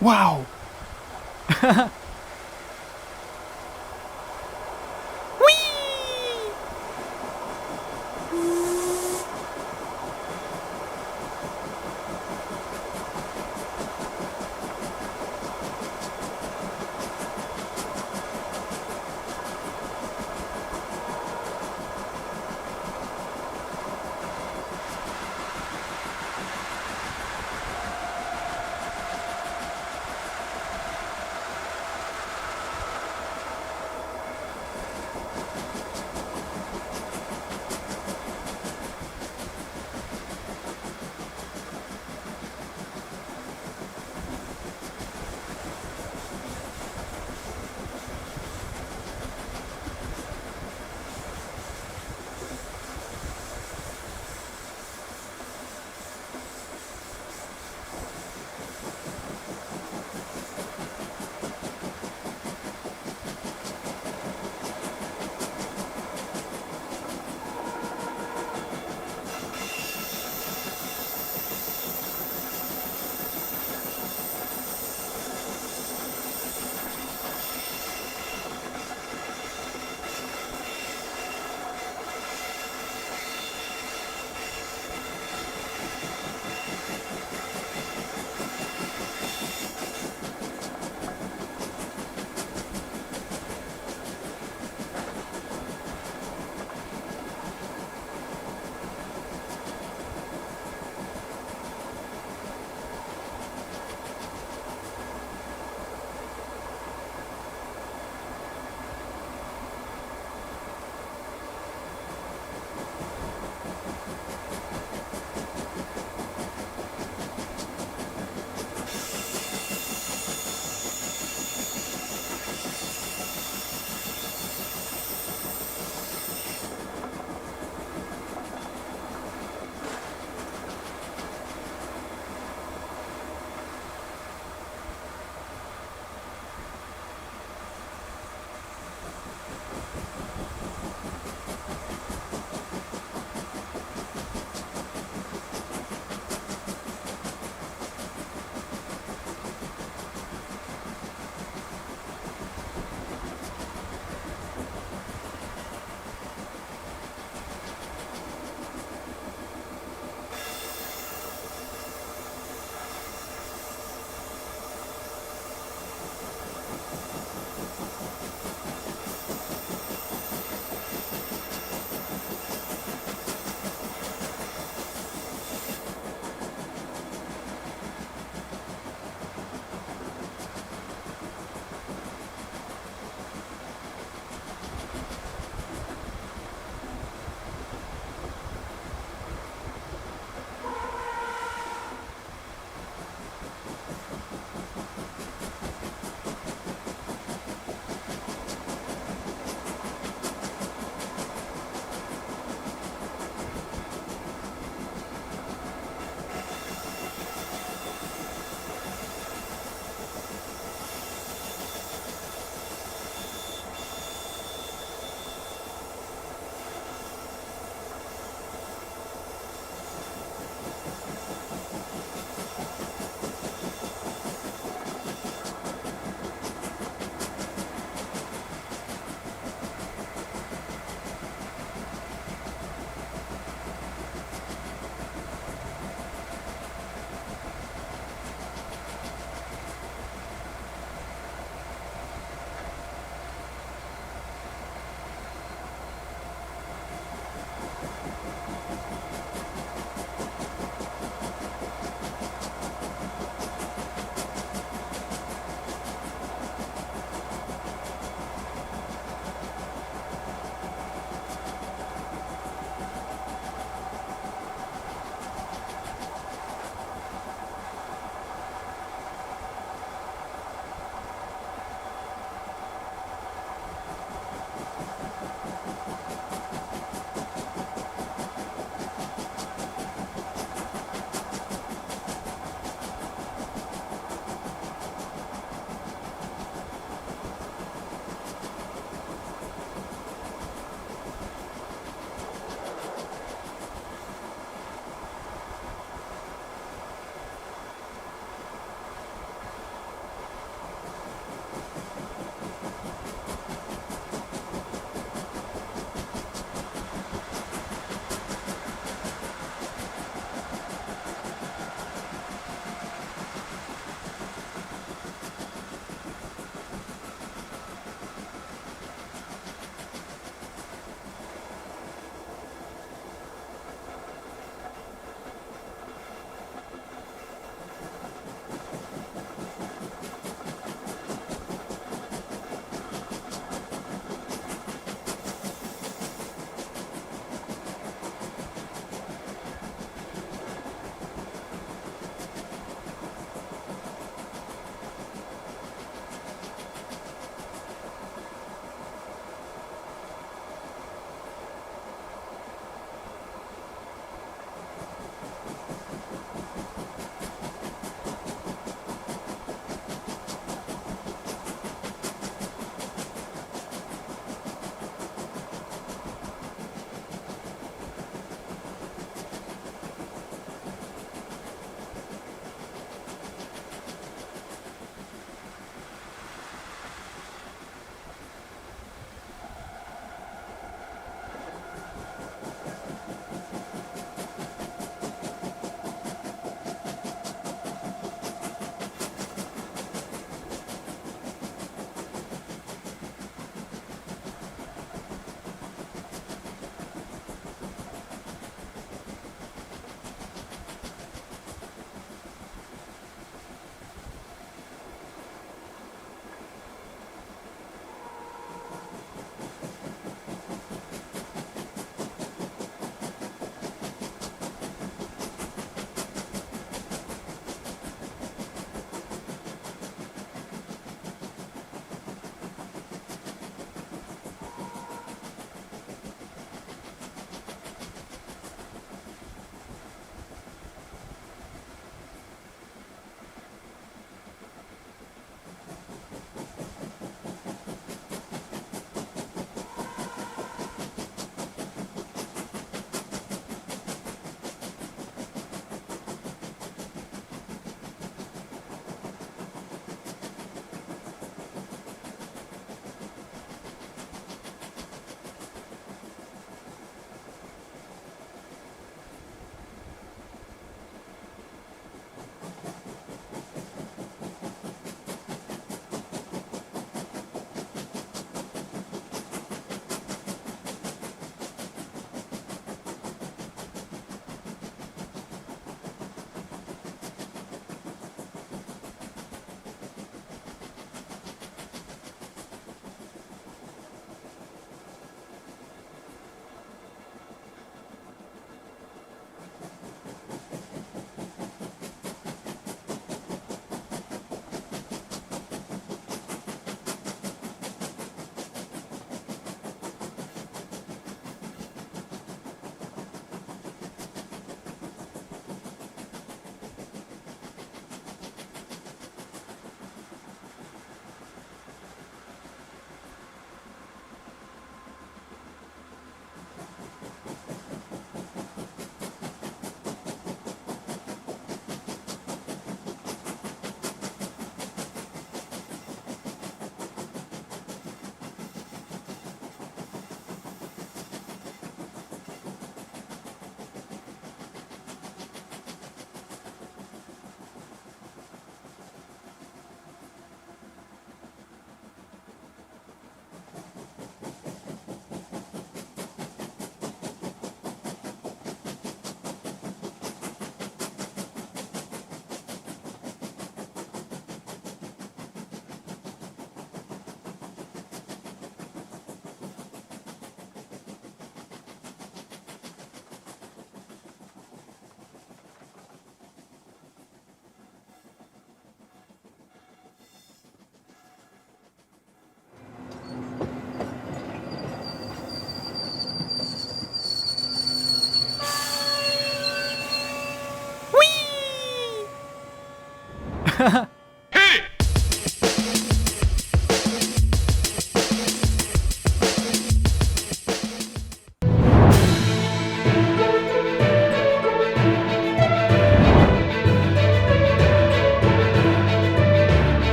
Wow!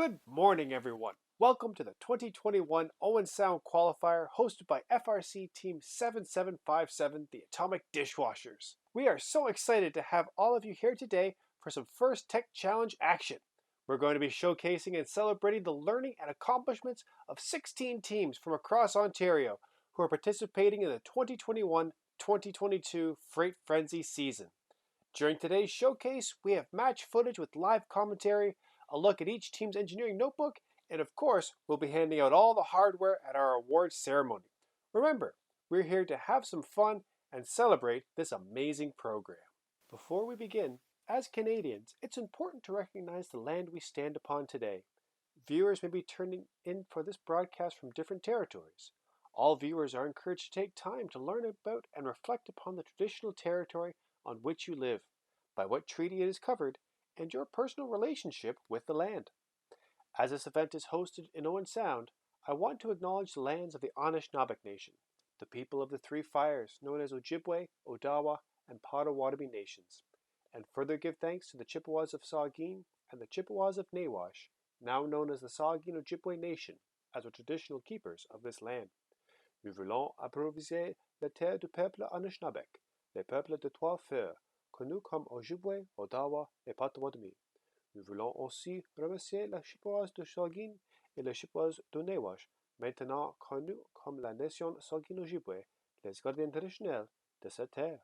Good morning, everyone. Welcome to the 2021 Owen Sound Qualifier hosted by FRC Team 7757, the Atomic Dishwashers. We are so excited to have all of you here today for some First Tech Challenge action. We're going to be showcasing and celebrating the learning and accomplishments of 16 teams from across Ontario who are participating in the 2021-2022 Freight Frenzy season. During today's showcase, we have match footage with live commentary, a look at each team's engineering notebook, and of course, we'll be handing out all the hardware at our awards ceremony. Remember, we're here to have some fun and celebrate this amazing program. Before we begin, as Canadians, it's important to recognize the land we stand upon today. Viewers may be turning in for this broadcast from different territories. All viewers are encouraged to take time to learn about and reflect upon the traditional territory on which you live, by what treaty it is covered, and your personal relationship with the land. As this event is hosted in Owen Sound, I want to acknowledge the lands of the Anishinaabe Nation, the people of the Three Fires known as Ojibwe, Odawa, and Potawatomi nations, and further give thanks to the Chippewas of Saugeen and the Chippewas of Nawash, now known as the Saugeen Ojibwe Nation, as the traditional keepers of this land. Nous voulons approvisionner la terre du peuple Anishinaabe, les peuples de Trois-Fers, connus comme Ojibwe, Odawa et Potawatomi. Nous voulons aussi remercier les Chippewas de Saugeen et les Chippewas de Nawash, maintenant connus comme la nation Saugeen-Ojibwe, les gardiens traditionnels de cette terre.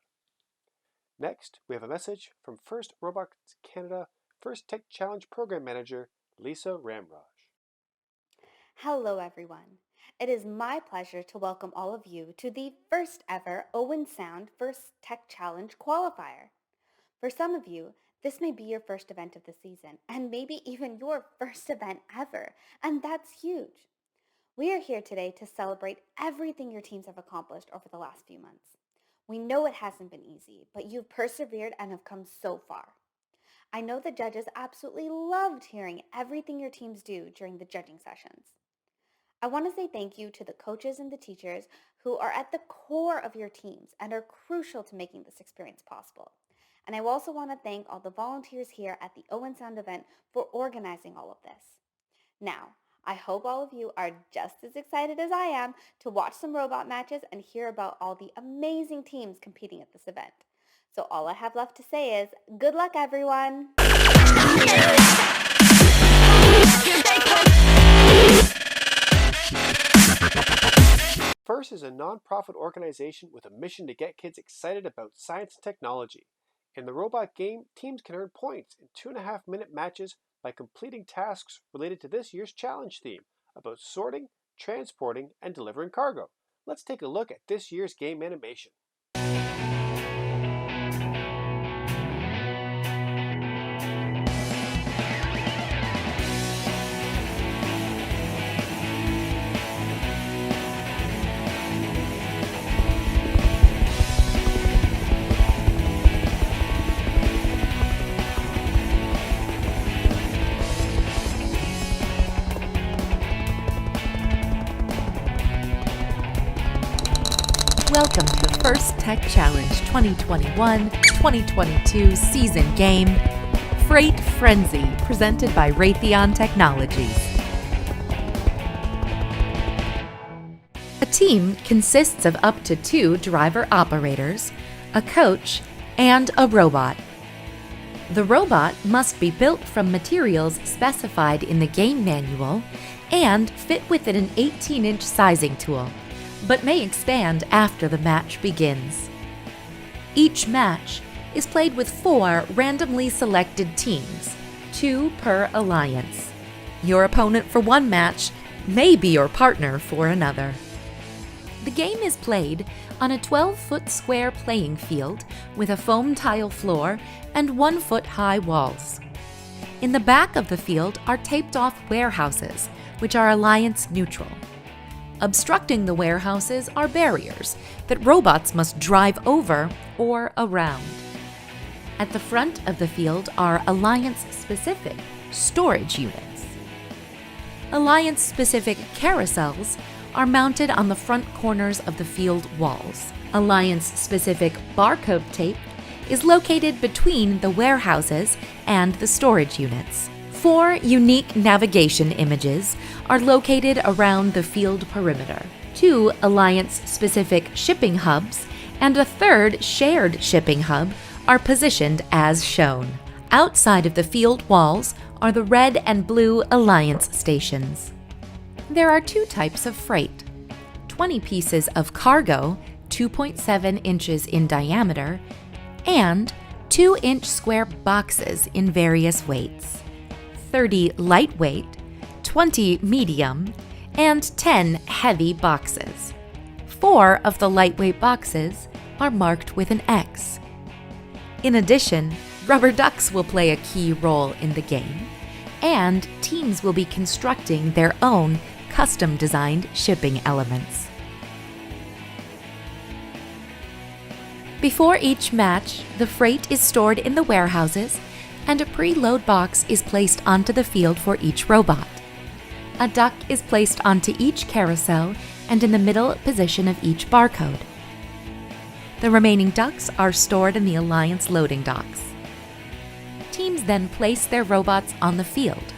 Next, we have a message from First Robots Canada First Tech Challenge Program Manager, Lisa Ramraj. Hello, everyone. It is my pleasure to welcome all of you to the first ever Owen Sound First Tech Challenge Qualifier. For some of you, this may be your first event of the season, and maybe even your first event ever, and that's huge. We are here today to celebrate everything your teams have accomplished over the last few months. We know it hasn't been easy, but you've persevered and have come so far. I know the judges absolutely loved hearing everything your teams do during the judging sessions. I want to say thank you to the coaches and the teachers who are at the core of your teams and are crucial to making this experience possible. And I also want to thank all the volunteers here at the Owen Sound event for organizing all of this. Now, I hope all of you are just as excited as I am to watch some robot matches and hear about all the amazing teams competing at this event. So all I have left to say is, good luck, everyone! FIRST is a non-profit organization with a mission to get kids excited about science and technology. In the robot game, teams can earn points in 2.5-minute matches by completing tasks related to this year's challenge theme about sorting, transporting, and delivering cargo. Let's take a look at this year's game animation. Welcome to the First Tech Challenge 2021-2022 season game, Freight Frenzy, presented by Raytheon Technologies. A team consists of up to 2 driver-operators, a coach, and a robot. The robot must be built from materials specified in the game manual and fit within an 18-inch sizing tool, but may expand after the match begins. Each match is played with 4 randomly selected teams, 2 per alliance. Your opponent for one match may be your partner for another. The game is played on a 12-foot square playing field with a foam tile floor and 1-foot-high walls. In the back of the field are taped-off warehouses, which are alliance neutral. Obstructing the warehouses are barriers that robots must drive over or around. At the front of the field are Alliance-specific storage units. Alliance-specific carousels are mounted on the front corners of the field walls. Alliance-specific barcode tape is located between the warehouses and the storage units. 4 unique navigation images are located around the field perimeter, 2 Alliance-specific shipping hubs, and a third shared shipping hub are positioned as shown. Outside of the field walls are the red and blue Alliance stations. There are 2 types of freight: 20 pieces of cargo, 2.7 inches in diameter, and 2-inch square boxes in various weights: 30 lightweight, 20 medium, and 10 heavy boxes. 4 of the lightweight boxes are marked with an X. In addition, rubber ducks will play a key role in the game, and teams will be constructing their own custom-designed shipping elements. Before each match, the freight is stored in the warehouses, and a preload box is placed onto the field for each robot. A duck is placed onto each carousel and in the middle position of each barcode. The remaining ducks are stored in the Alliance loading docks. Teams then place their robots on the field,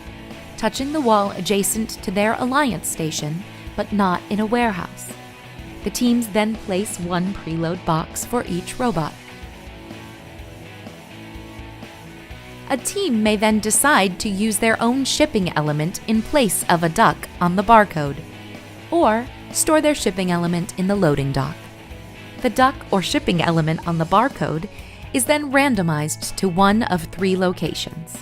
touching the wall adjacent to their Alliance station, but not in a warehouse. The teams then place 1 preload box for each robot. A team may then decide to use their own shipping element in place of a duck on the barcode, or store their shipping element in the loading dock. The duck or shipping element on the barcode is then randomized to one of 3 locations.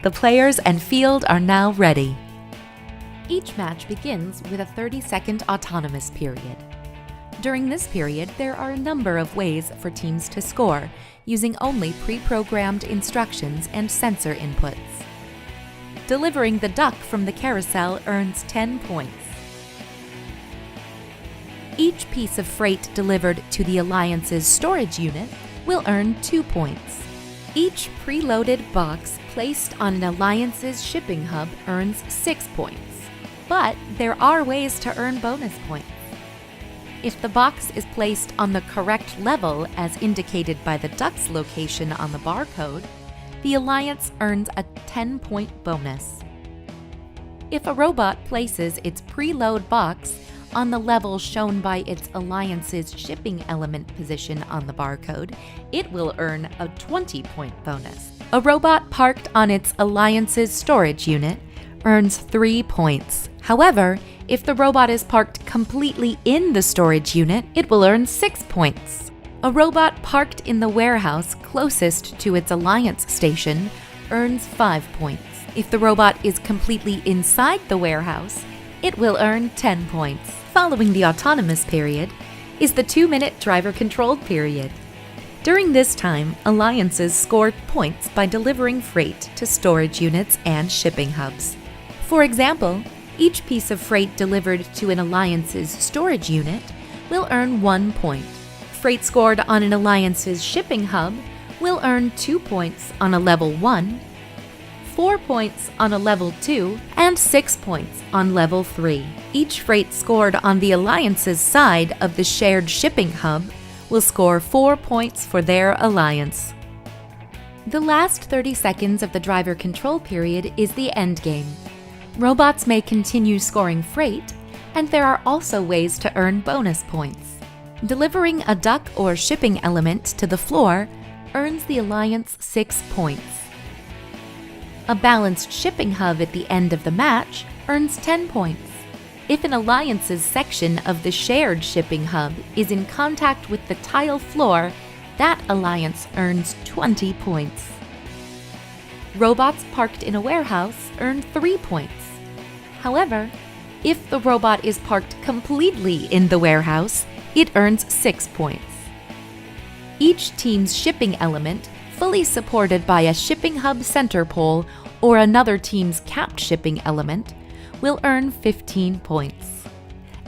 The players and field are now ready. Each match begins with a 30-second autonomous period. During this period, there are a number of ways for teams to score, using only pre-programmed instructions and sensor inputs. Delivering the duck from the carousel earns 10 points. Each piece of freight delivered to the Alliance's storage unit will earn 2 points. Each preloaded box placed on an Alliance's shipping hub earns 6 points. But there are ways to earn bonus points. If the box is placed on the correct level as indicated by the duck's location on the barcode, the Alliance earns a 10-point bonus. If a robot places its preload box on the level shown by its Alliance's shipping element position on the barcode, it will earn a 20-point bonus. A robot parked on its Alliance's storage unit earns 3 points. However, if the robot is parked completely in the storage unit, it will earn 6 points. A robot parked in the warehouse closest to its Alliance station earns 5 points. If the robot is completely inside the warehouse, it will earn 10 points. Following the autonomous period is the 2-minute driver-controlled period. During this time, Alliances score points by delivering freight to storage units and shipping hubs. For example, each piece of freight delivered to an Alliance's storage unit will earn 1 point. Freight scored on an Alliance's shipping hub will earn 2 points on a level 1, 4 points on a level 2, and 6 points on level 3. Each freight scored on the Alliance's side of the shared shipping hub will score 4 points for their Alliance. The last 30 seconds of the driver control period is the end game. Robots may continue scoring freight, and there are also ways to earn bonus points. Delivering a duck or shipping element to the floor earns the Alliance 6 points. A balanced shipping hub at the end of the match earns 10 points. If an Alliance's section of the shared shipping hub is in contact with the tile floor, that Alliance earns 20 points. Robots parked in a warehouse earn 3 points. However, if the robot is parked completely in the warehouse, it earns 6 points. Each team's shipping element, fully supported by a shipping hub center pole or another team's capped shipping element, will earn 15 points.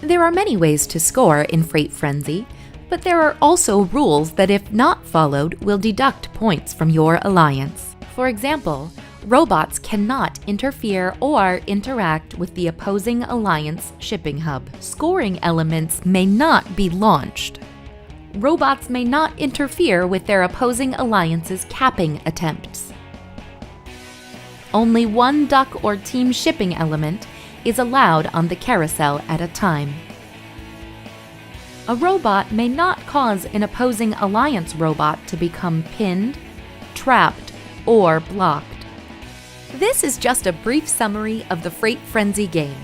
There are many ways to score in Freight Frenzy, but there are also rules that, if not followed, will deduct points from your Alliance. For example, robots cannot interfere or interact with the opposing Alliance shipping hub. Scoring elements may not be launched. robots may not interfere with their opposing alliance's capping attempts. Only one duck or team shipping element is allowed on the carousel at a time. A robot may not cause an opposing alliance robot to become pinned, trapped, or blocked. This is just a brief summary of the Freight Frenzy game.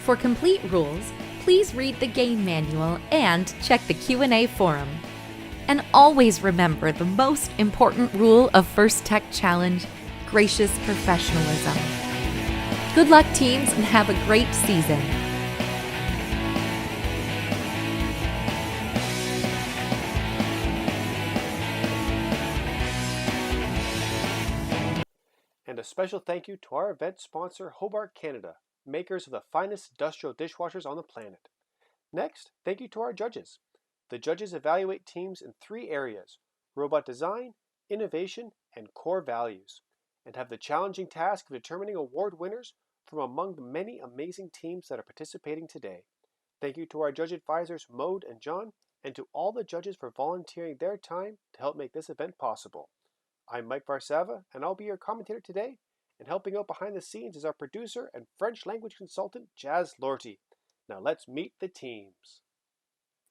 For complete rules, please read the game manual and check the Q&A forum. And always remember the most important rule of First Tech Challenge: gracious professionalism. Good luck, teams, and have a great season. And a special thank you to our event sponsor, Hobart Canada, makers of the finest industrial dishwashers on the planet. Next, thank you to our judges. The judges evaluate teams in 3 areas: robot design, innovation, and core values, and have the challenging task of determining award winners from among the many amazing teams that are participating today. Thank you to our judge advisors, Maude and John, and to all the judges for volunteering their time to help make this event possible. I'm Mike Varsava, and I'll be your commentator today, and helping out behind the scenes is our producer and French language consultant, Jazz Lorty. Now let's meet the teams.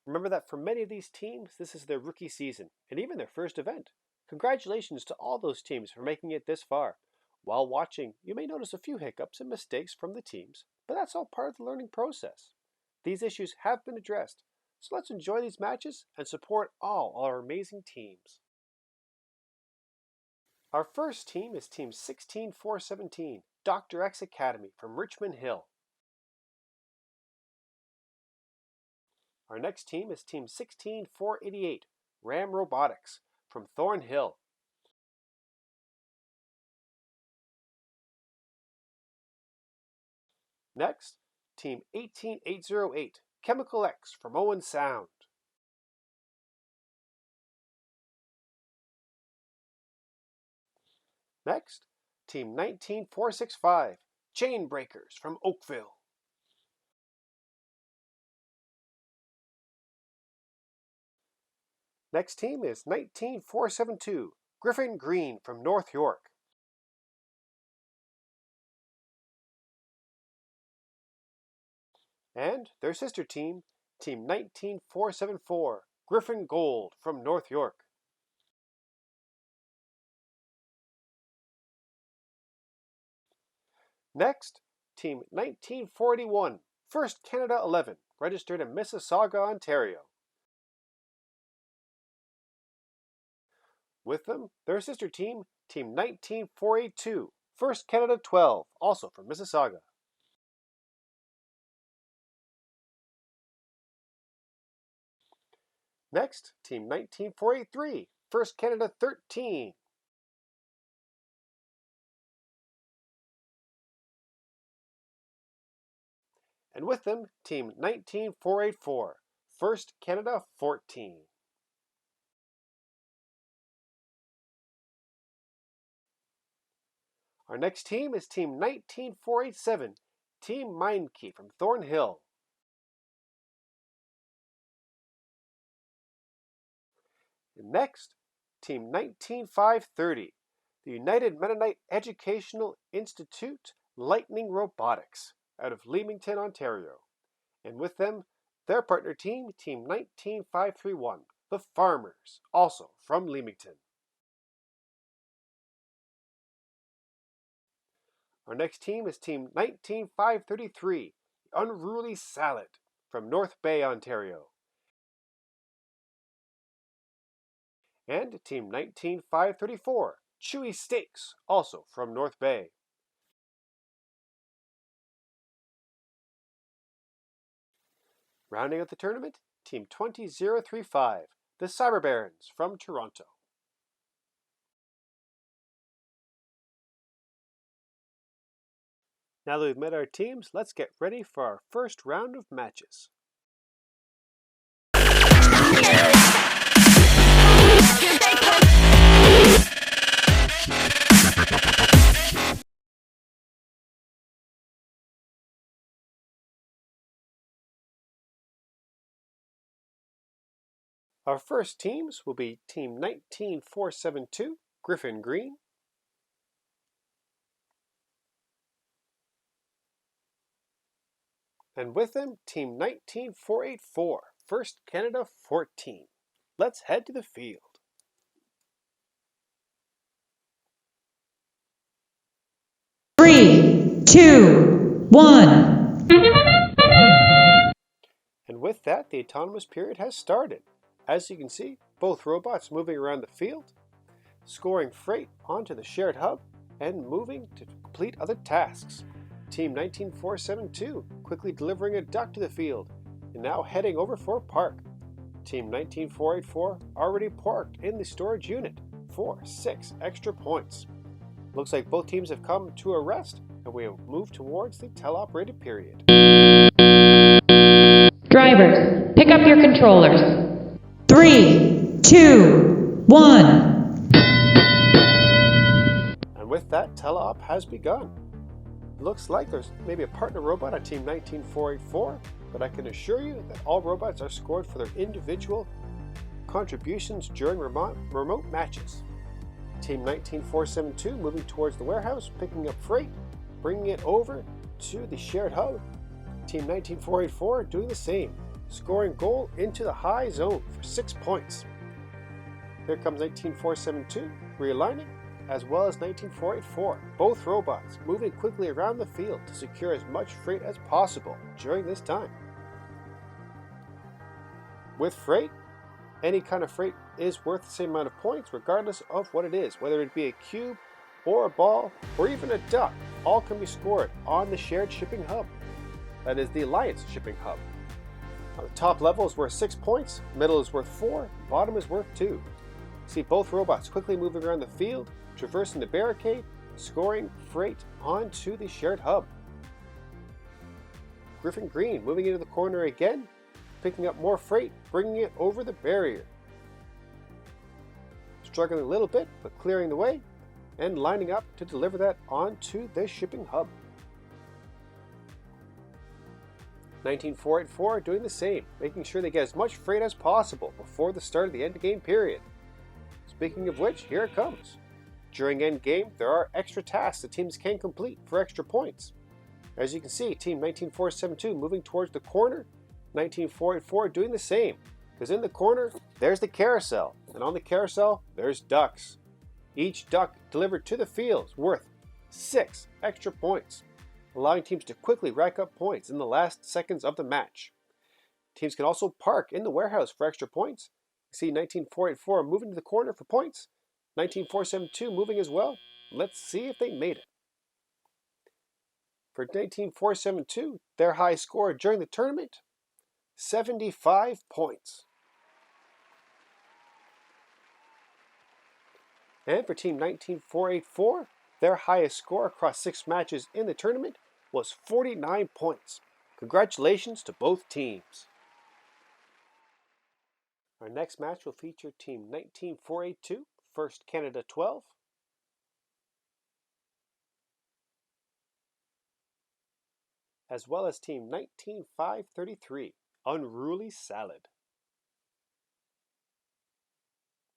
Remember that for many of these teams, this is their rookie season, and even their first event. Congratulations to all those teams for making it this far. While watching, you may notice a few hiccups and mistakes from the teams, but that's all part of the learning process. These issues have been addressed, so let's enjoy these matches and support all our amazing teams. Our first team is Team 16417, Dr. X Academy from Richmond Hill. Our next team is Team 16488, Ram Robotics from Thornhill. Next, Team 18808, Chemical X from Owen Sound. Next, Team 19465, Chain Breakers from Oakville. Next team is 19472, Griffin Green from North York. And their sister team, Team 19474, Griffin Gold from North York. Next, Team 19481, First Canada 11, registered in Mississauga, Ontario. With them, their sister team, Team 19482, First Canada 12, also from Mississauga. Next, Team 19483, First Canada 13. And with them, Team 19484, First Canada 14. Our next team is Team 19487, Team Mindkey from Thornhill. And next, Team 19530, the United Mennonite Educational Institute Lightning Robotics, out of Leamington, Ontario. And with them, their partner team, Team 19531, the Farmers, also from Leamington. Our next team is Team 19533, the Unruly Salad, from North Bay, Ontario. And Team 19534, Chewy Steaks, also from North Bay. Rounding out the tournament, Team 20035, the Cyber Barons from Toronto. Now that we've met our teams, let's get ready for our first round of matches. Our first teams will be Team 19472, Griffin Green, and with them, Team 19484, First Canada 14. Let's head to the field. Three, two, one. And with that, the autonomous period has started. As you can see, both robots moving around the field, scoring freight onto the shared hub, and moving to complete other tasks. Team 19472 quickly delivering a duck to the field, and now heading over for park. Team 19484 already parked in the storage unit for 6 extra points. Looks like both teams have come to a rest, and we have moved towards the teleoperated period. Drivers, pick up your controllers. 3, 2, 1. And with that, teleop has begun. Looks like there's maybe a partner robot on Team 19484, but I can assure you that all robots are scored for their individual contributions during remote matches. Team 19472 moving towards the warehouse, picking up freight, bringing it over to the shared hub. Team 19484 doing the same, scoring goal into the high zone for 6 points. Here comes 19472 realigning, as well as 19484, both robots moving quickly around the field to secure as much freight as possible during this time. With freight, any kind of freight is worth the same amount of points regardless of what it is, whether it be a cube or a ball or even a duck. All can be scored on the shared shipping hub. That is the Alliance shipping hub. Now, the top level is worth 6 points, middle is worth 4, bottom is worth 2. See both robots quickly moving around the field, traversing the barricade, scoring freight onto the shared hub. Griffin Green moving into the corner again, picking up more freight, bringing it over the barrier. Struggling a little bit, but clearing the way, and lining up to deliver that onto the shipping hub. 19484 doing the same, making sure they get as much freight as possible before the start of the endgame period. Speaking of which, here it comes. During endgame, there are extra tasks that teams can complete for extra points. As you can see, Team 19472 moving towards the corner, 19484 doing the same, because in the corner, there's the carousel, and on the carousel, there's ducks. Each duck delivered to the field is worth 6 extra points, allowing teams to quickly rack up points in the last seconds of the match. Teams can also park in the warehouse for extra points. You see 19484 moving to the corner for points, 19472 moving as well. Let's see if they made it. For 19472, their high score during the tournament, 75 points. And for Team 19484, their highest score across 6 matches in the tournament was 49 points. Congratulations to both teams. Our next match will feature Team 19482, First Canada 12, as well as Team 19533, Unruly Salad.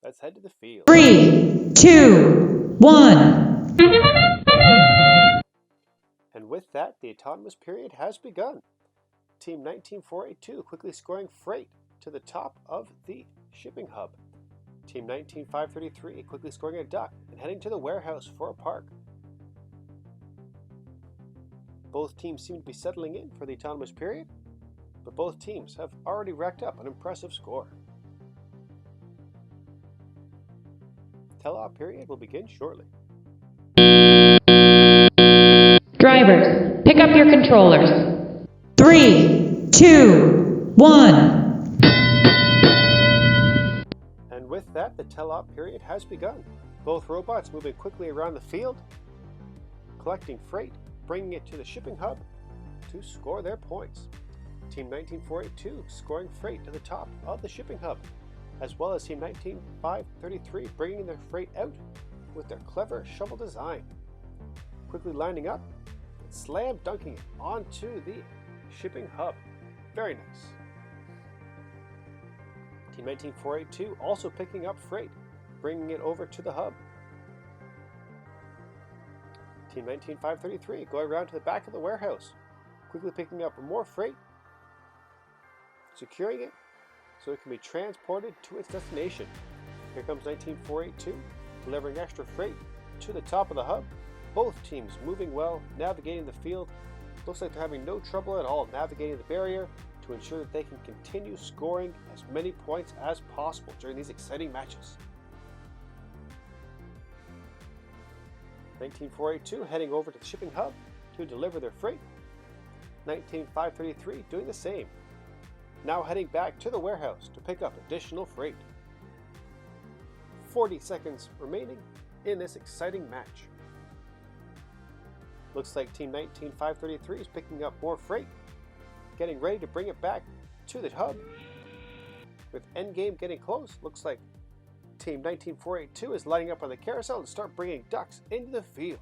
Let's head to the field. 3, 2, 1. And with that, the autonomous period has begun. Team 19482 quickly scoring freight to the top of the shipping hub. Team 19533 quickly scoring a duck and heading to the warehouse for a park. Both teams seem to be settling in for the autonomous period, but both teams have already racked up an impressive score. Teleop period will begin shortly. Drivers, pick up your controllers. 3, 2, 1. And with that, the teleop period has begun. Both robots moving quickly around the field, collecting freight, bringing it to the shipping hub to score their points. Team 19482 scoring freight to the top of the shipping hub, as well as Team 19533 bringing their freight out with their clever shovel design. Quickly lining up and slam dunking it onto the shipping hub. Very nice. Team 19482 also picking up freight, bringing it over to the hub. Team 19533 going around to the back of the warehouse, quickly picking up more freight, securing it so it can be transported to its destination. Here comes 19482, delivering extra freight to the top of the hub. Both teams moving well, navigating the field. Looks like they're having no trouble at all navigating the barrier to ensure that they can continue scoring as many points as possible during these exciting matches. 19482 heading over to the shipping hub to deliver their freight. 19533 doing the same. Now heading back to the warehouse to pick up additional freight. 40 seconds remaining in this exciting match. Looks like Team 19533 is picking up more freight, getting ready to bring it back to the hub. With endgame getting close, looks like Team 19482 is lining up on the carousel and start bringing ducks into the field.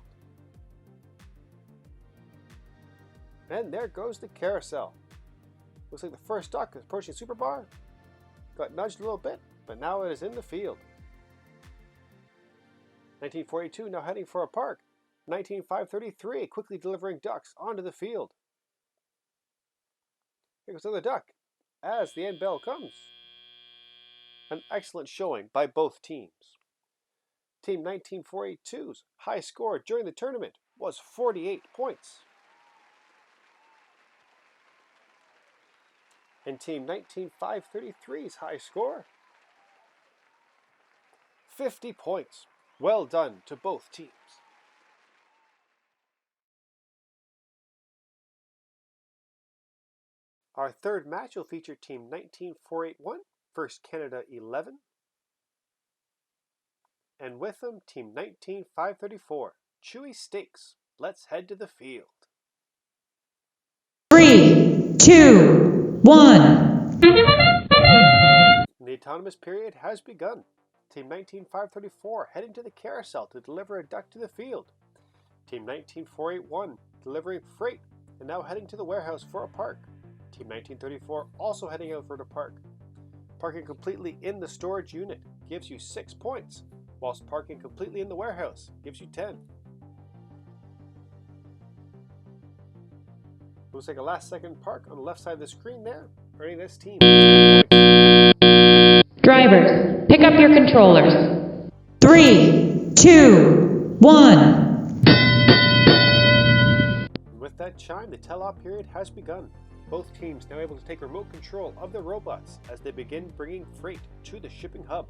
And there goes the carousel. Looks like the first duck is approaching Super Bar. Got nudged a little bit, but now it is in the field. 19482 now heading for a park. 19533 quickly delivering ducks onto the field. Here goes another duck as the end bell comes. An excellent showing by both teams. Team 19482's high score during the tournament was 48 points. And Team 19533's high score, 50 points. Well done to both teams. Our third match will feature Team 19481 versus Canada 11. And with them, Team 19534, Chewy Steaks. Let's head to the field. 3, 2, 1. The autonomous period has begun. Team 19534 heading to the carousel to deliver a duck to the field. Team 19481 delivering freight and now heading to the warehouse for a park. Team 1934 also heading out for the park. Parking completely in the storage unit gives you 6 points, whilst parking completely in the warehouse gives you 10. Looks like a last second park on the left side of the screen there, earning this team 10 points. Drivers, pick up your controllers. 3, 2, 1. With that chime, the tell-off period has begun. Both teams now able to take remote control of their robots as they begin bringing freight to the shipping hub.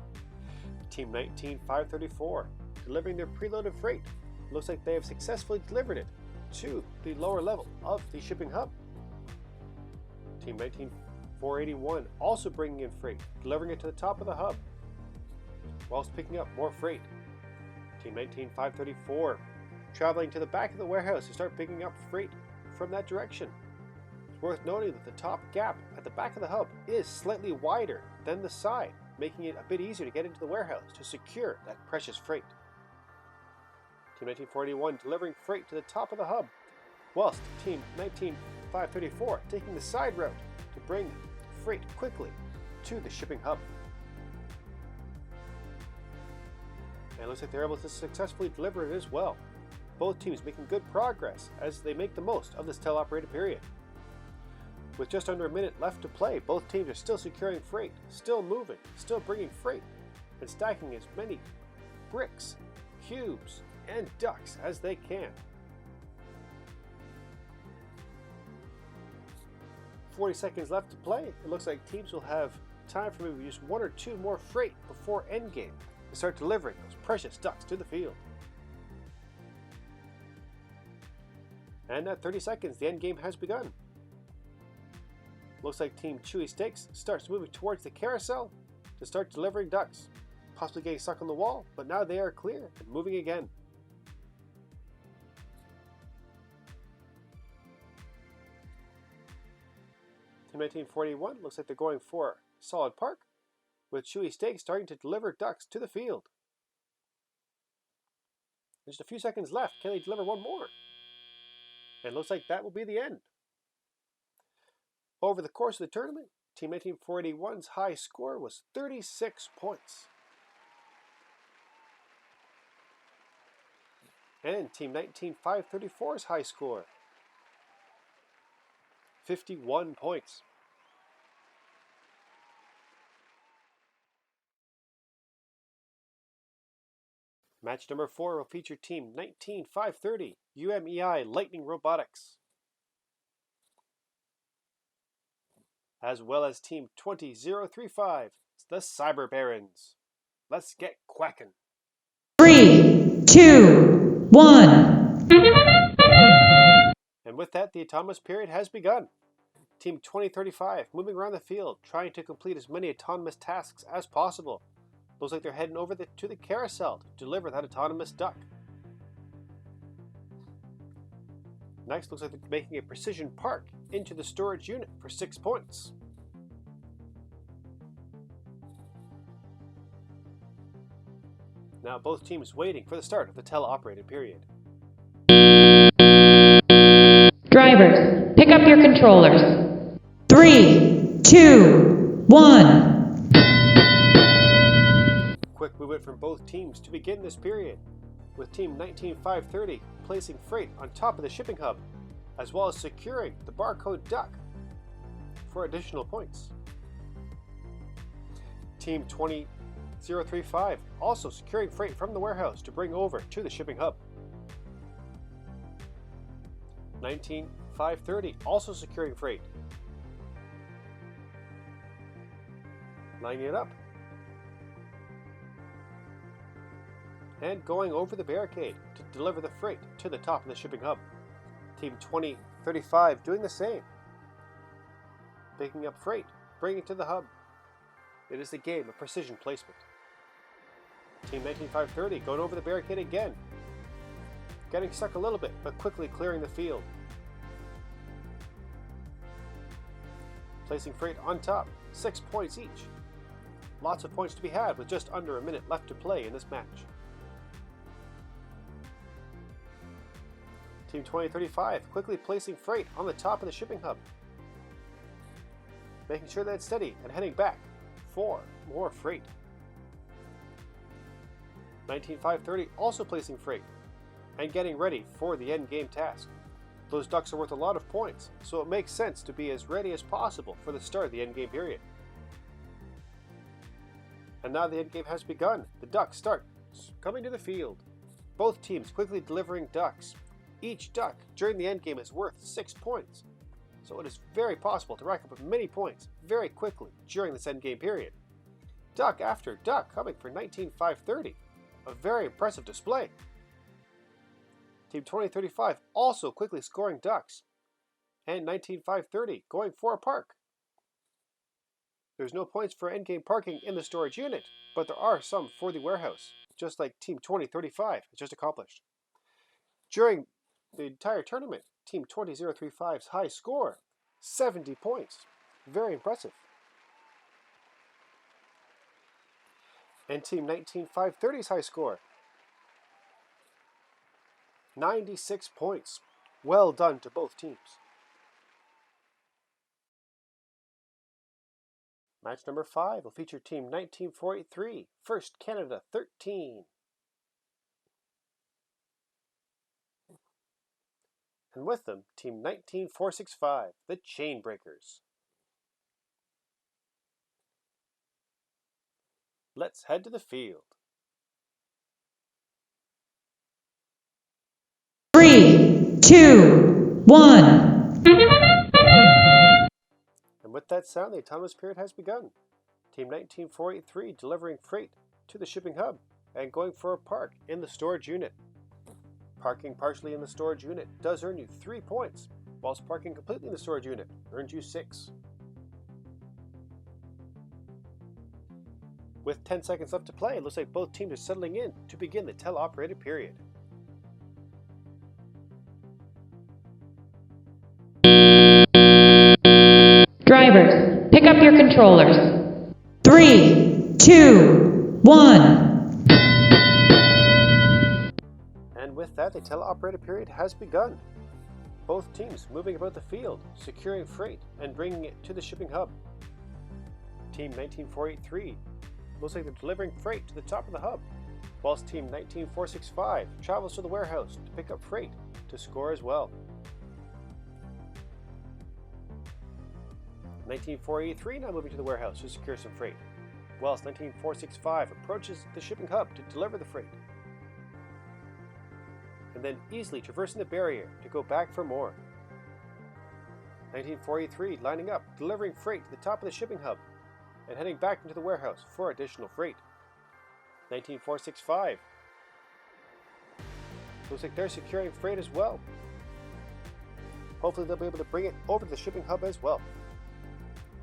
Team 19534 delivering their preloaded freight. Looks like they have successfully delivered it to the lower level of the shipping hub. Team 19481 also bringing in freight, delivering it to the top of the hub, whilst picking up more freight. Team 19534 traveling to the back of the warehouse to start picking up freight from that direction. It's worth noting that the top gap at the back of the hub is slightly wider than the side, making it a bit easier to get into the warehouse to secure that precious freight. Team 19481 delivering freight to the top of the hub, whilst Team 19534 taking the side route to bring freight quickly to the shipping hub. And it looks like they're able to successfully deliver it as well. Both teams making good progress as they make the most of this teleoperated period. With just under a minute left to play, both teams are still securing freight, still moving, still bringing freight, and stacking as many bricks, cubes, and ducks as they can. 40 seconds left to play. It looks like teams will have time for maybe just one or two more freight before endgame to start delivering those precious ducks to the field. And at 30 seconds, the endgame has begun. Looks like Team Chewy Steaks starts moving towards the carousel to start delivering ducks, possibly getting stuck on the wall, but now they are clear and moving again. Team 1941 looks like they're going for solid park, with Chewy Steaks starting to deliver ducks to the field. There's just a few seconds left. Can they deliver one more? And it looks like that will be the end. Over the course of the tournament, Team 1941's high score was 36 points. And Team 19534's high score, 51 points. Match number 4 will feature Team 19530, UMEI Lightning Robotics, as well as Team 20035, the Cyber Barons. Let's get quacking. 3, 2, 1. And with that, the autonomous period has begun. Team 2035 moving around the field, trying to complete as many autonomous tasks as possible. Looks like they're heading over to the carousel to deliver that autonomous duck. Next, looks like they're making a precision park into the storage unit for 6 points. Now both teams waiting for the start of the teleoperated period. Drivers, pick up your controllers. 3, 2, 1. Quick movement from both teams to begin this period, with Team 19530 placing freight on top of the shipping hub, as well as securing the barcode duck for additional points. Team 20035 also securing freight from the warehouse to bring over to the shipping hub. 19530 also securing freight. Lining it up. And going over the barricade to deliver the freight to the top of the shipping hub. Team 2035 doing the same. Picking up freight, bringing it to the hub. It is a game of precision placement. Team 19530 going over the barricade again. Getting stuck a little bit, but quickly clearing the field. Placing freight on top, 6 points each. Lots of points to be had with just under a minute left to play in this match. Team 2035 quickly placing freight on the top of the shipping hub. Making sure that it's steady and heading back for more freight. 19530 also placing freight and getting ready for the end game task. Those ducks are worth a lot of points, so it makes sense to be as ready as possible for the start of the end game period. And now the end game has begun. The ducks start coming to the field. Both teams quickly delivering ducks. Each duck during the end game is worth 6 points, so it is very possible to rack up many points very quickly during this end game period. Duck after duck coming for 19530. A very impressive display. Team 2035 also quickly scoring ducks, and 19530 going for a park. There's no points for endgame parking in the storage unit, but there are some for the warehouse, just like Team 2035 has just accomplished. During the entire tournament, Team 20035's high score, 70 points. Very impressive. And Team 19530's high score, 96 points. Well done to both teams. Match number 5 will feature Team 19483, First Canada 13. And with them, Team 19465, the Chainbreakers. Let's head to the field. 3, 2, 1. And with that sound, the autonomous period has begun. Team 19483 delivering freight to the shipping hub and going for a park in the storage unit. Parking partially in the storage unit does earn you 3 points, whilst parking completely in the storage unit earns you 6. With 10 seconds left to play, it looks like both teams are settling in to begin the teleoperated period. Drivers, pick up your controllers. 3, 2, 1. And with that, the teleoperated period has begun. Both teams moving about the field, securing freight and bringing it to the shipping hub. Team 19483 looks like they're delivering freight to the top of the hub, whilst Team 19465 travels to the warehouse to pick up freight to score as well. 19483 now moving to the warehouse to secure some freight, whilst 19465 approaches the shipping hub to deliver the freight, and then easily traversing the barrier to go back for more. 19483 lining up, delivering freight to the top of the shipping hub, and heading back into the warehouse for additional freight. 19465 looks like they're securing freight as well. Hopefully they'll be able to bring it over to the shipping hub as well.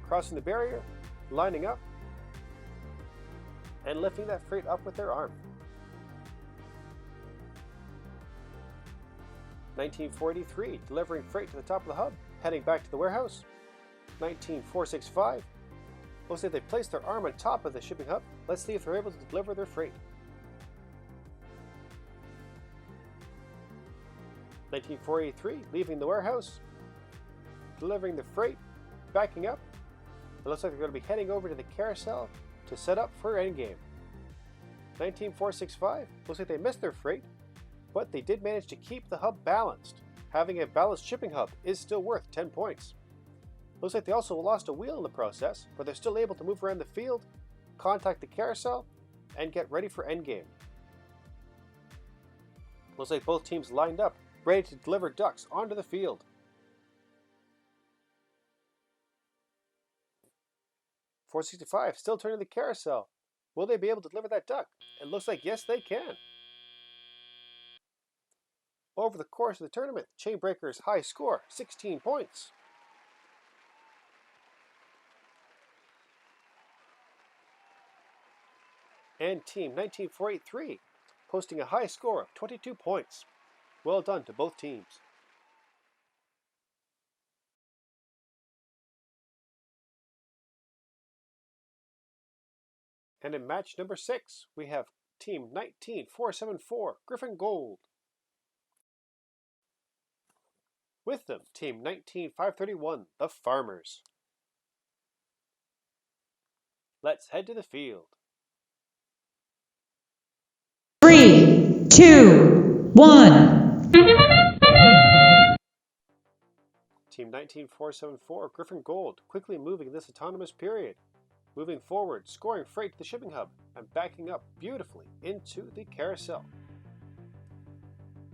Crossing the barrier, lining up, and lifting that freight up with their arm. 19483 delivering freight to the top of the hub, heading back to the warehouse. 19465 looks like they've placed their arm on top of the shipping hub. Let's see if they're able to deliver their freight. 19483 leaving the warehouse, delivering the freight, backing up. It looks like they're going to be heading over to the carousel to set up for endgame. 19465 looks like they missed their freight, but they did manage to keep the hub balanced. Having a balanced shipping hub is still worth 10 points. Looks like they also lost a wheel in the process, but they're still able to move around the field, contact the carousel, and get ready for endgame. Looks like both teams lined up, ready to deliver ducks onto the field. .465 still turning the carousel. Will they be able to deliver that duck? It looks like yes, they can. Over the course of the tournament, Chainbreaker's high score, 16 points. And Team 19483 posting a high score of 22 points. Well done to both teams. And in match number 6, we have Team 19474 Griffin Gold. With them, Team 19531 the Farmers. Let's head to the field. 3, 2, 1. Team 19474 Griffin Gold quickly moving in this autonomous period. Moving forward, scoring freight to the shipping hub, and backing up beautifully into the carousel.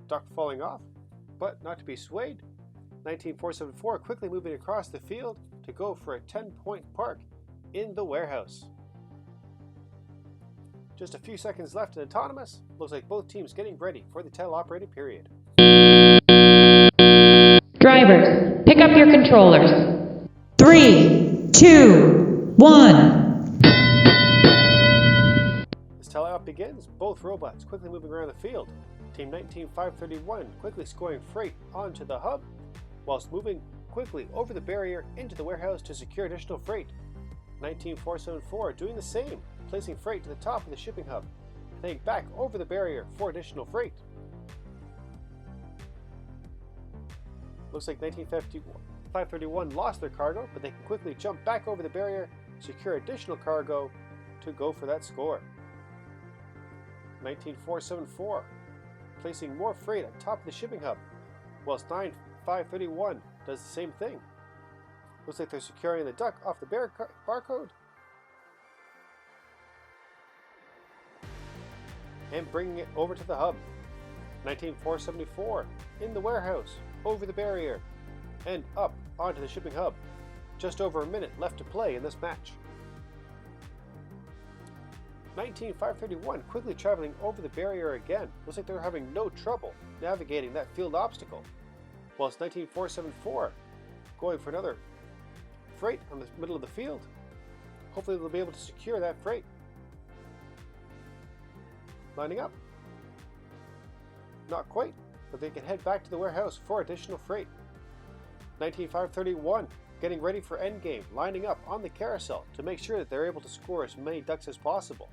Duck falling off, but not to be swayed. 19474 quickly moving across the field to go for a 10-point park in the warehouse. Just a few seconds left in autonomous. Looks like both teams getting ready for the teleoperated period. Drivers, pick up your controllers. 3, 2, 1. As teleop begins, both robots quickly moving around the field. Team 19531 quickly scoring freight onto the hub, whilst moving quickly over the barrier into the warehouse to secure additional freight. 19474 doing the same, placing freight to the top of the shipping hub, heading back over the barrier for additional freight. Looks like 19531 lost their cargo, but they can quickly jump back over the barrier, secure additional cargo to go for that score. 19474 placing more freight on top of the shipping hub, whilst 9531 does the same thing. Looks like they're securing the duck off the barcode and bringing it over to the hub. 19474 in the warehouse, over the barrier, and up onto the shipping hub. Just over a minute left to play in this match. 19531 quickly traveling over the barrier again. Looks like they're having no trouble navigating that field obstacle. Whilst 19474 going for another freight on the middle of the field. Hopefully they'll be able to secure that freight. Lining up. Not quite, but they can head back to the warehouse for additional freight. 19531 getting ready for endgame, lining up on the carousel to make sure that they're able to score as many ducks as possible.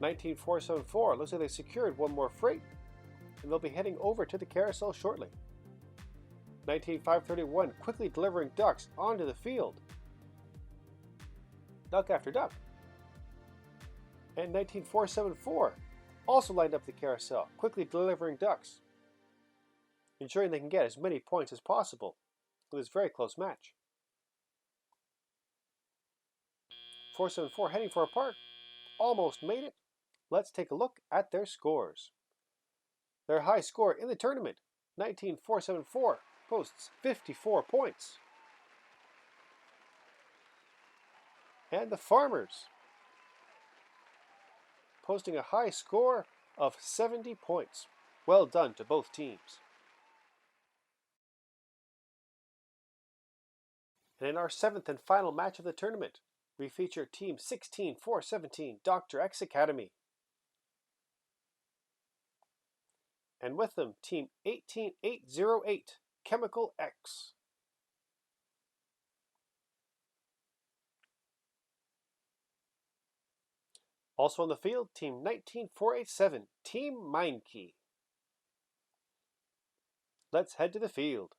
19474 looks like they secured one more freight, and they'll be heading over to the carousel shortly. 19531 quickly delivering ducks onto the field. duck after duck. And 19474 also lined up the carousel, quickly delivering ducks, ensuring they can get as many points as possible in this very close match. 474 heading for a park, almost made it. Let's take a look at their scores. Their high score in the tournament, 19474, posts 54 points. And the Farmers, posting a high score of 70 points. Well done to both teams. And in our 7th and final match of the tournament, we feature Team 16417, Dr. X Academy. And with them, Team 18808, Chemical X. Also on the field, Team 19487, Team Mindkey. Let's head to the field.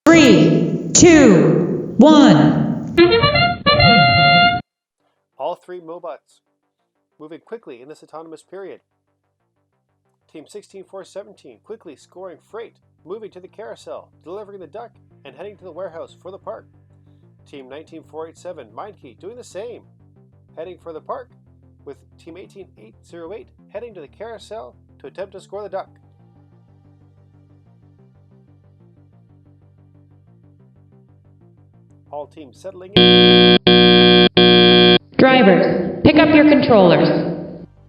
3, 2, 1. All three Mobots moving quickly in this autonomous period. Team 16417 quickly scoring freight, moving to the carousel, delivering the duck, and heading to the warehouse for the park. Team 19487 Mindkey doing the same, heading for the park, with Team 18808 heading to the carousel to attempt to score the duck. All teams settling in. Drivers, pick up your controllers.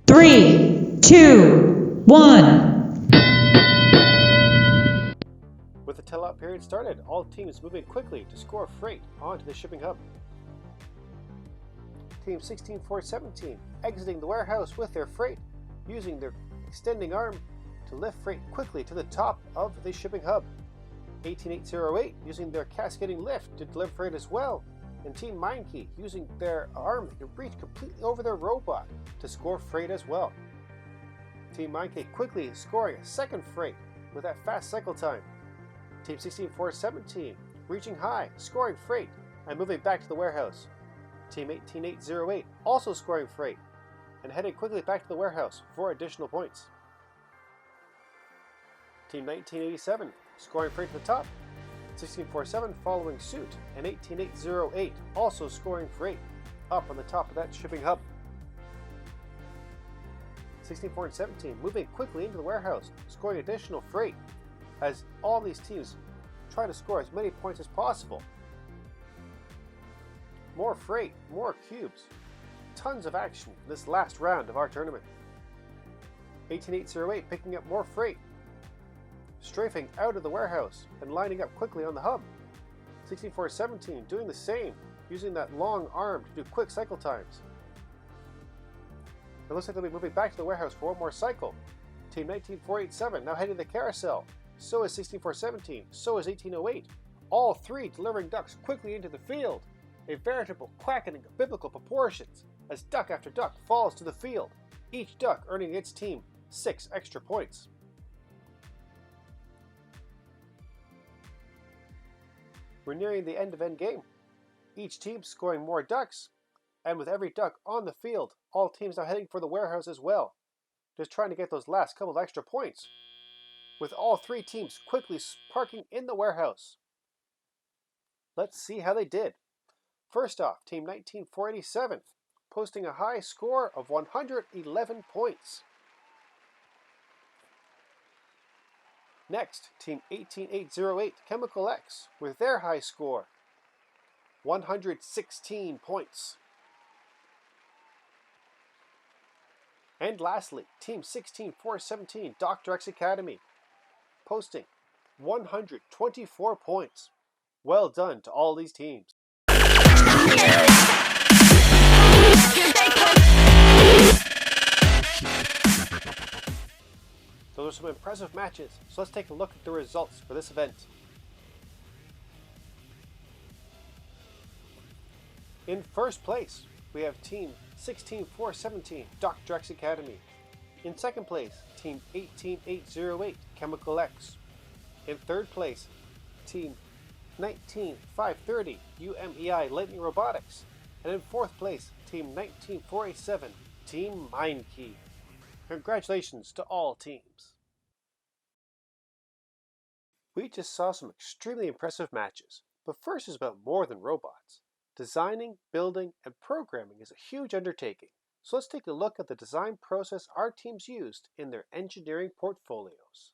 3, 2, 1. With the tell-out period started, all teams moving quickly to score freight onto the shipping hub. Team 16417 exiting the warehouse with their freight, using their extending arm to lift freight quickly to the top of the shipping hub. 18808 using their cascading lift to deliver freight as well, and Team Mindkey using their arm that can reach completely over their robot to score freight as well. Team Mindkey quickly scoring a second freight with that fast cycle time. Team 16417 reaching high, scoring freight, and moving back to the warehouse. Team 18808 also scoring freight and heading quickly back to the warehouse for additional points. Team 1987 scoring freight to the top, 16447 following suit, and 18808 also scoring freight up on the top of that shipping hub. 16417 moving quickly into the warehouse, scoring additional freight as all these teams try to score as many points as possible. More freight, more cubes, tons of action in this last round of our tournament. 18808 picking up more freight, strafing out of the warehouse and lining up quickly on the hub. 16417 doing the same, using that long arm to do quick cycle times. It looks like they'll be moving back to the warehouse for one more cycle. Team 19487 now heading to the carousel. So is 16417, so is 1808. All three delivering ducks quickly into the field. A veritable quackening of biblical proportions as duck after duck falls to the field, each duck earning its team 6 extra points. We're nearing the end of endgame, each team scoring more ducks, and with every duck on the field, all teams now heading for the warehouse as well, just trying to get those last couple of extra points, with all three teams quickly parking in the warehouse. Let's see how they did. First off, Team 19487 posting a high score of 111 points. Next, Team 18808 Chemical X with their high score, 116 points. And lastly, Team 16417 Dr. X Academy posting 124 points. Well done to all these teams. Those are some impressive matches, so let's take a look at the results for this event. In first place, we have Team 16417 Dr. X Academy. In second place, Team 18808 Chemical X. In third place, Team 19530 UMEI Lightning Robotics, and in 4th place, Team 19487 Team MindKey. Congratulations to all teams. We just saw some extremely impressive matches, but FIRST is about more than robots. Designing, building, and programming is a huge undertaking, so let's take a look at the design process our teams used in their engineering portfolios.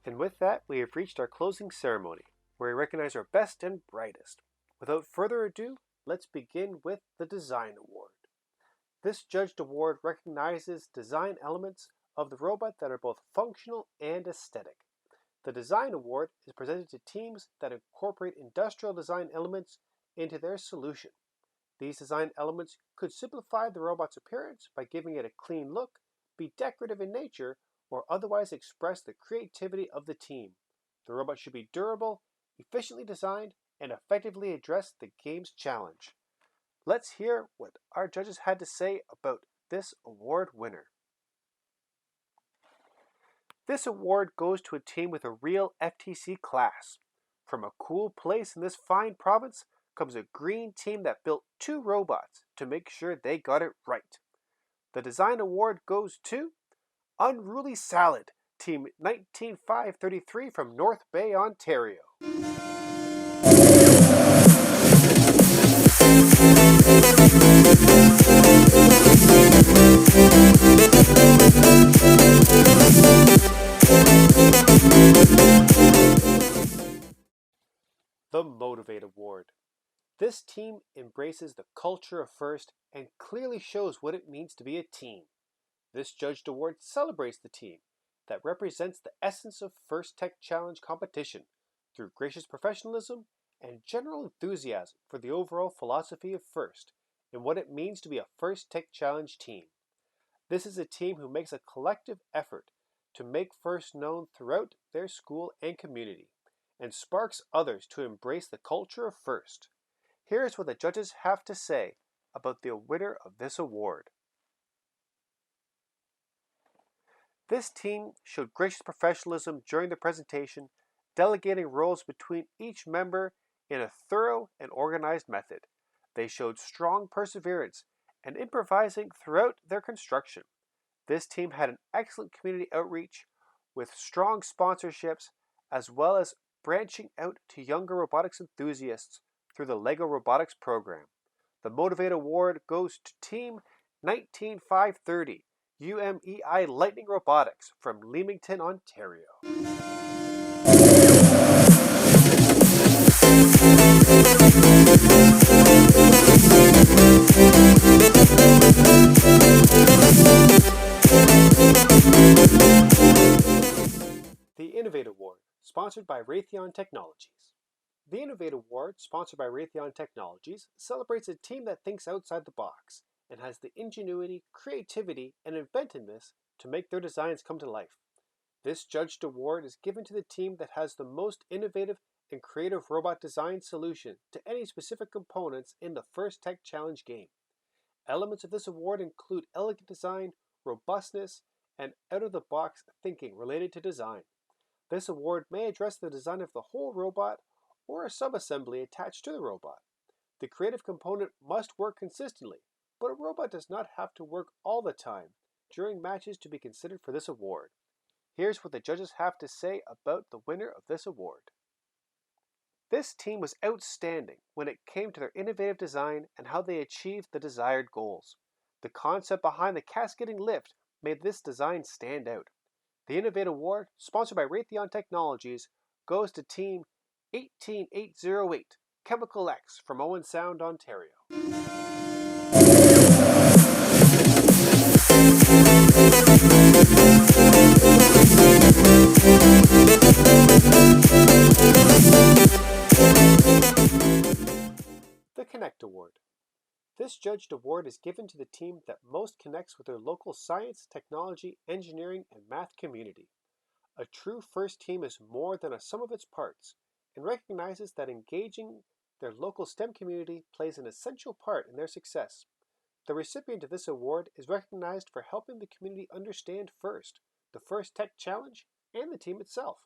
And with that, we have reached our closing ceremony, where we recognize our best and brightest. Without further ado, let's begin with the Design Award. This judged award recognizes design elements of the robot that are both functional and aesthetic. The Design Award is presented to teams that incorporate industrial design elements into their solution. These design elements could simplify the robot's appearance by giving it a clean look, be decorative in nature, or otherwise express the creativity of the team. The robot should be durable, efficiently designed, and effectively address the game's challenge. Let's hear what our judges had to say about this award winner. This award goes to a team with a real FTC class. From a cool place in this fine province comes a green team that built 2 robots to make sure they got it right. The Design Award goes to Unruly Salad, Team 19533 from North Bay, Ontario. The Motivate Award. This team embraces the culture of FIRST and clearly shows what it means to be a team. This judged award celebrates the team that represents the essence of FIRST Tech Challenge competition through gracious professionalism and general enthusiasm for the overall philosophy of FIRST and what it means to be a FIRST Tech Challenge team. This is a team who makes a collective effort to make FIRST known throughout their school and community and sparks others to embrace the culture of FIRST. Here's what the judges have to say about the winner of this award. This team showed gracious professionalism during the presentation, delegating roles between each member in a thorough and organized method. They showed strong perseverance and improvising throughout their construction. This team had an excellent community outreach with strong sponsorships, as well as branching out to younger robotics enthusiasts through the LEGO Robotics program. The Motivate Award goes to Team 19530, UMEI Lightning Robotics from Leamington, Ontario. The Innovate Award, sponsored by Raytheon Technologies. The Innovate Award, sponsored by Raytheon Technologies, celebrates a team that thinks outside the box and has the ingenuity, creativity, and inventiveness to make their designs come to life. This judged award is given to the team that has the most innovative and creative robot design solution to any specific components in the FIRST Tech Challenge game. Elements of this award include elegant design, robustness, and out-of-the-box thinking related to design. This award may address the design of the whole robot or a subassembly attached to the robot. The creative component must work consistently, but a robot does not have to work all the time during matches to be considered for this award. Here's what the judges have to say about the winner of this award. This team was outstanding when it came to their innovative design and how they achieved the desired goals. The concept behind the cascading lift made this design stand out. The Innovate Award, sponsored by Raytheon Technologies, goes to Team 18808, Chemical X from Owen Sound, Ontario. The Connect Award. This judged award is given to the team that most connects with their local science, technology, engineering, and math community. A true FIRST team is more than a sum of its parts and recognizes that engaging their local STEM community plays an essential part in their success. The recipient of this award is recognized for helping the community understand FIRST, the FIRST Tech Challenge, and the team itself.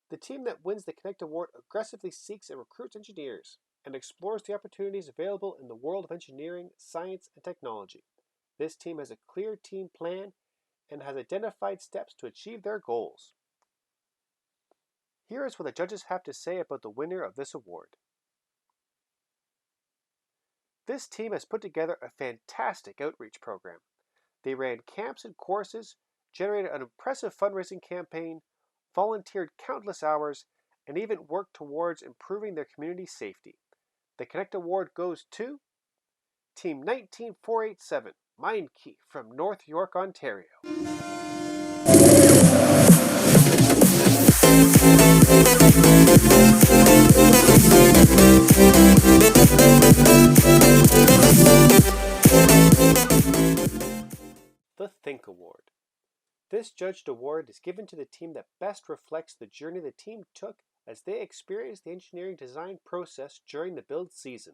The team that wins the Connect Award aggressively seeks and recruits engineers and explores the opportunities available in the world of engineering, science, and technology. This team has a clear team plan and has identified steps to achieve their goals. Here is what the judges have to say about the winner of this award. This team has put together a fantastic outreach program. They ran camps and courses, generated an impressive fundraising campaign, volunteered countless hours, and even worked towards improving their community safety. The Connect Award goes to Team 19487, Mindkey from North York, Ontario. The Think Award. This judged award is given to the team that best reflects the journey the team took as they experienced the engineering design process during the build season.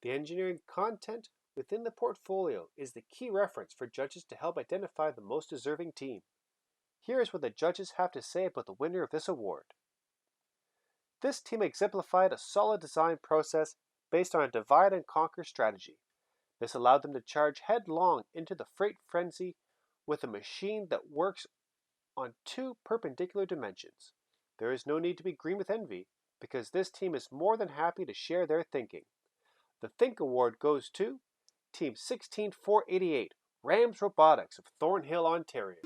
The engineering content within the portfolio is the key reference for judges to help identify the most deserving team. Here is what the judges have to say about the winner of this award. This team exemplified a solid design process based on a divide and conquer strategy. This allowed them to charge headlong into the freight frenzy with a machine that works on two perpendicular dimensions. There is no need to be green with envy, because this team is more than happy to share their thinking. The Think Award goes to Team 16488, Rams Robotics of Thornhill, Ontario.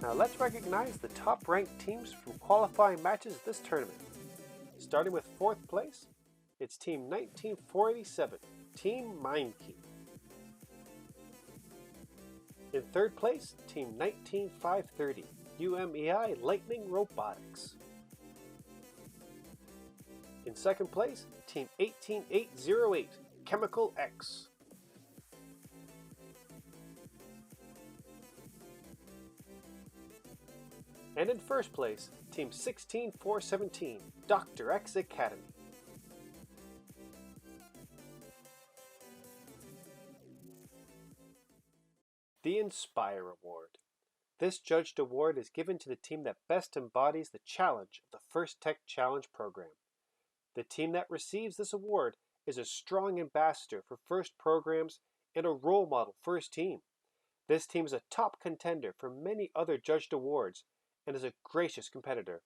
Now let's recognize the top-ranked teams from qualifying matches of this tournament. Starting with 4th place, it's Team 19487, Team Mindkey. In 3rd place, Team 19530, UMEI Lightning Robotics. In 2nd place, Team 18808, Chemical X. And in 1st place, Team 16417, Dr. X Academy. The Inspire Award. This judged award is given to the team that best embodies the challenge of the FIRST Tech Challenge program. The team that receives this award is a strong ambassador for FIRST programs and a role model FIRST team. This team is a top contender for many other judged awards and is a gracious competitor.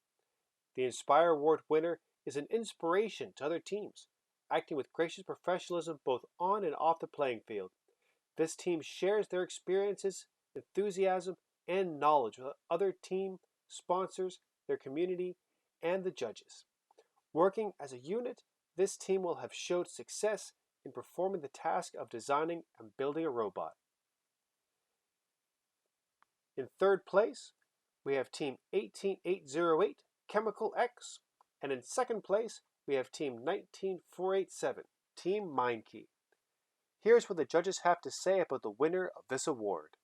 The Inspire Award winner is an inspiration to other teams, acting with gracious professionalism both on and off the playing field. This team shares their experiences, enthusiasm, and knowledge with other team sponsors, their community, and the judges. Working as a unit, this team will have showed success in performing the task of designing and building a robot. In 3rd place, we have Team 18808, Chemical X, and in 2nd place, we have Team 19487, Team Mindkey. Here's what the judges have to say about the winner of this award.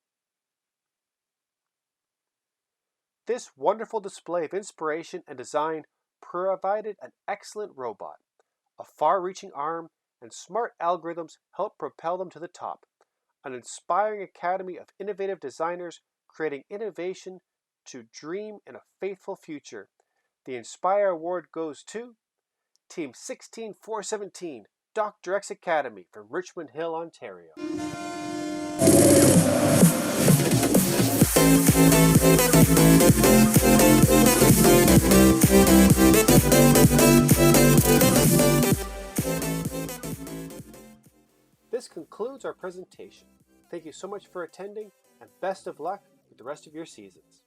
This wonderful display of inspiration and design provided an excellent robot, a far-reaching arm, and smart algorithms help propel them to the top. An inspiring academy of innovative designers creating innovation to dream in a faithful future. The Inspire Award goes to Team 16417, Dr. X Academy from Richmond Hill, Ontario. This concludes our presentation. Thank you so much for attending, and best of luck with the rest of your seasons.